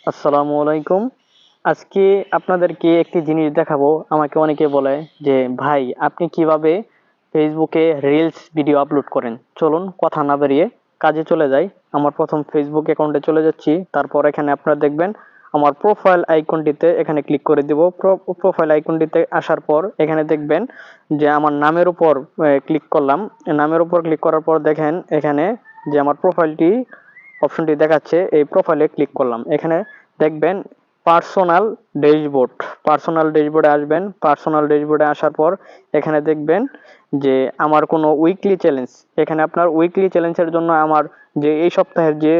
আসসালামু আলাইকুম। আজকে আপনাদেরকে একটি জিনিস দেখাবো। আমাকে অনেকে বলে যে ভাই আপনি কিভাবে ফেসবুকে রিলস ভিডিও আপলোড করেন। চলুন কথা না বাড়িয়ে কাজে চলে যাই। আমার প্রথম ফেসবুক অ্যাকাউন্টে চলে যাচ্ছি। তারপর এখানে আপনারা দেখবেন আমার প্রোফাইল আইকনটিতে এখানে ক্লিক করে দিব। প্রোফাইল আইকনটিতে আসার পর এখানে দেখবেন যে আমার নামের উপর ক্লিক করলাম। নামের উপর ক্লিক করার পর দেখেন এখানে যে আমার প্রোফাইলটি অপশনটি দেখাচ্ছে, এই প্রোফাইলে ক্লিক করলাম। এখানে দেখবেন পার্সোনাল ড্যাশবোর্ড। পার্সোনাল ড্যাশবোর্ডে আসবেন। পার্সোনাল ড্যাশবোর্ডে আসার পর এখানে দেখবেন যে আমার কোনো উইকলি চ্যালেঞ্জ, এখানে আপনার উইকলি চ্যালেঞ্জের জন্য আমার যে এই সপ্তাহের যে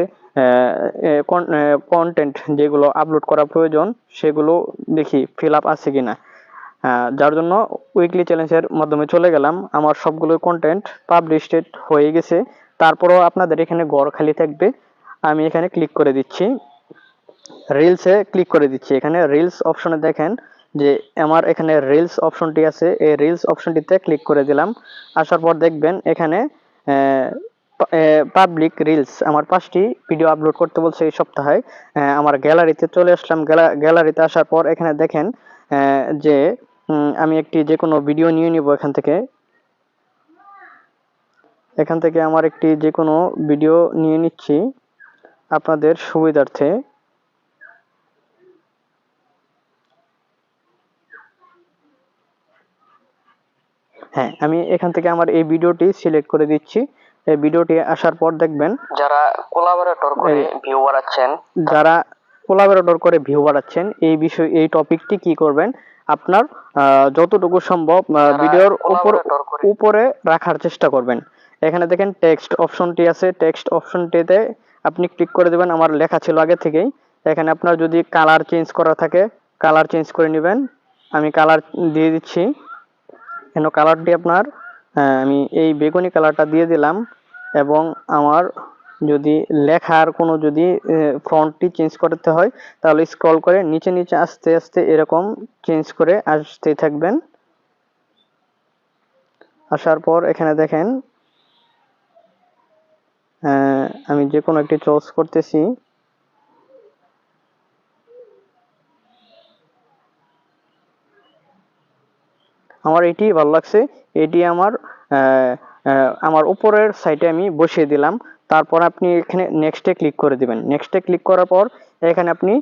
কন্টেন্ট যেগুলো আপলোড করা প্রয়োজন সেগুলো দেখি ফিল আপ আছে কিনা। যার জন্য উইকলি চ্যালেঞ্জের মাধ্যমে চলে গেলাম। আমার সবগুলো কন্টেন্ট পাবলিশড হয়ে গেছে। তারপরও আপনাদের এখানে ঘর খালি থাকবে। আমি এখানে ক্লিক করে দিচ্ছি, রিলসে ক্লিক করে দিচ্ছি। এখানে রিলস অপশনে দেখেন যে আমার এখানে রিলস অপশনটি আছে, এই রিলস অপশনটিতে ক্লিক করে দিলাম। আসার পর দেখবেন এখানে পাবলিক রিলস আমার 5টি ভিডিও আপলোড করতে বলছে এই সপ্তাহে। আমার গ্যালারিতে চলে আসলাম। গ্যালারিতে আসার পর এখানে দেখেন যে আমি একটি যে কোনো ভিডিও নিয়ে নিব। এখান থেকে আমার একটি যে কোনো ভিডিও নিয়ে নিচ্ছি আপনাদের সুবিধার্থে। হ্যাঁ, আমি এখান থেকে আমার এই ভিডিওটি সিলেক্ট করে দিচ্ছি। এই ভিডিওটি আসার পর দেখবেন যারা কোলাবোরেটর করে ভিউ বাড়াচ্ছেন যারা কোলাবোরেটর করে ভিউ বাড়াচ্ছেন এই বিষয় এই টপিকটি কি করবেন, আপনার যতটুকু সম্ভব ভিডিওর উপরে রাখার চেষ্টা করবেন। এখানে দেখেন টেক্সট অপশনটি আছে, টেক্সট অপশনটিতে আপনি ক্লিক করে দেবেন। আমার লেখা ছিল আগে থেকেই। এখানে আপনার যদি কালার চেঞ্জ করা থাকে কালার চেঞ্জ করে নেবেন। আমি কালার দিয়ে দিচ্ছি। কেন কালারটি আপনার আমি এই বেগুনি কালারটা দিয়ে দিলাম। এবং আমার যদি লেখার কোনো যদি ফন্টটি চেঞ্জ করতে হয় তাহলে স্ক্রল করে নিচে নিচে আস্তে আস্তে এরকম চেঞ্জ করে আসতে থাকবেন। আসার পর এখানে দেখেন আমি যে কোনো একটি চয়েস করতেছি। আমার এটি ভালো লাগছে। এটি আমার উপরের সাইডে আমি বসিয়ে দিলাম। তারপর আপনি এখানে নেক্সটে ক্লিক করে দিবেন। নেক্সটে ক্লিক করার পর এখানে আপনি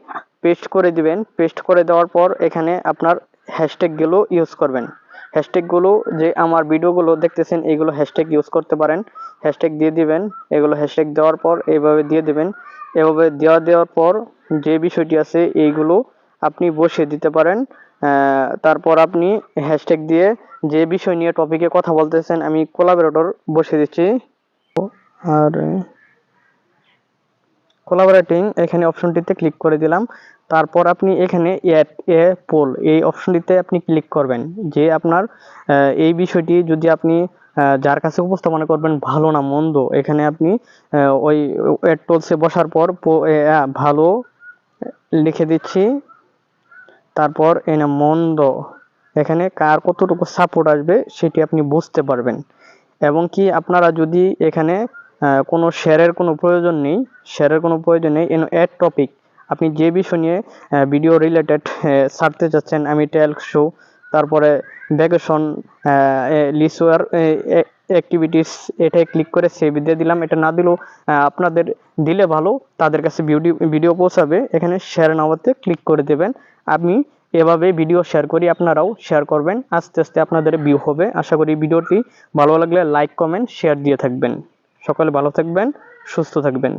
পেস্ট করে দিবেন। পেস্ট করে দেওয়ার পর এখানে আপনার হ্যাশট্যাগুলো ইউজ করবেন। হ্যাশট্যাগুলো যে আমার ভিডিওগুলো দেখতেছেন এগুলো হ্যাশট্যাগ ইউজ করতে পারেন। হ্যাশট্যাগ দিয়ে দিবেন। এগুলো হ্যাশট্যাগ দেওয়ার পর এইভাবে দিয়ে দিবেন। এভাবে দেওয়ার পর যে বিষয়টি আছে এইগুলো আপনি বসিয়ে দিতে পারেন। তারপর আপনি হ্যাশট্যাগ দিয়ে যে বিষয় নিয়ে টপিকে কথা বলতেছেন আমি কোলাবোরেটর বসিয়ে দিচ্ছি। আর কোলাবোরেটিং এখানে অপশনটিতে ক্লিক করে দিলাম। তারপর আপনি এখানে অ্যাড এ পোল এই অপশনটিতে আপনি ক্লিক করবেন যে আপনার এই বিষয়টি যদি আপনি যার কাছে উপস্থাপনা করবেন ভালো না মন্দ, এখানে আপনি ওই অ্যাড পোলসে বসার পর ভালো লিখে দিচ্ছি। তারপর এনে মন্দ, এখানে কার কতটুকু সাপোর্ট আসবে সেটি আপনি বুঝতে পারবেন। এবং কি আপনারা যদি এখানে কোনো শেয়ারের কোনো প্রয়োজন নেই, এন অ্যাড টপিক আপনি যে বিষয় নিয়ে ভিডিও রিলেটেড ছাড়তে চাচ্ছেন, আমি টেলক শো, তারপরে ভ্যাকেশন, লিসোয়ার অ্যাক্টিভিটিস, এটাই ক্লিক করে সেভ দিয়ে দিলাম। এটা না দিলেও আপনাদের দিলে ভালো, তাদের কাছে ভিডিও পৌঁছাবে। এখানে শেয়ার নাওতে ক্লিক করে দেবেন। আমি এভাবে ভিডিও শেয়ার করি, আপনারাও শেয়ার করবেন, আস্তে আস্তে আপনাদের ভিউ হবে। আশা করি ভিডিওটি ভালো লাগলে লাইক কমেন্ট শেয়ার দিয়ে থাকবেন। সকলে ভালো থাকবেন, সুস্থ থাকবেন।